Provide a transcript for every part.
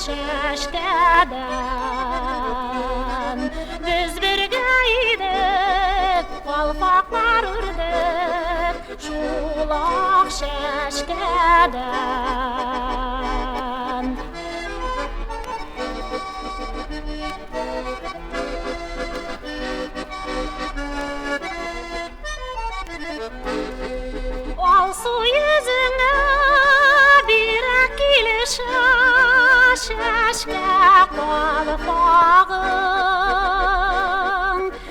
şeşkeden. Biz birge idik, kalpaklar urdik, şulak şeşkeden. Al su yüzüne bir kilişe şeşke kalpağın,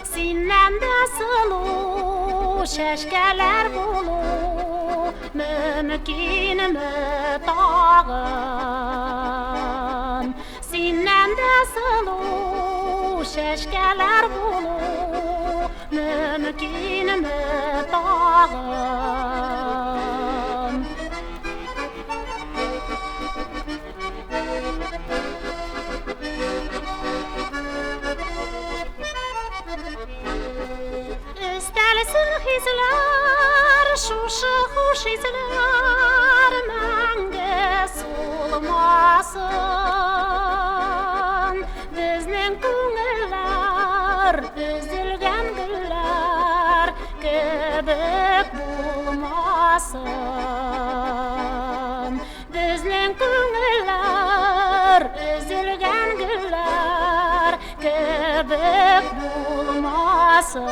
sinnen de sılu şeşkeler bulu, mümkün mü tağın? Sinnen de sılu şeşkeler bulu, mümkün mü tağın? İstersin hizler, şuşu hoş izler, menge solmasın. Bizning ko'ngillar üzülgen gullar kebek bulmasın. Bizning ko'ngillar üzülgen gullar kebek bulmasın.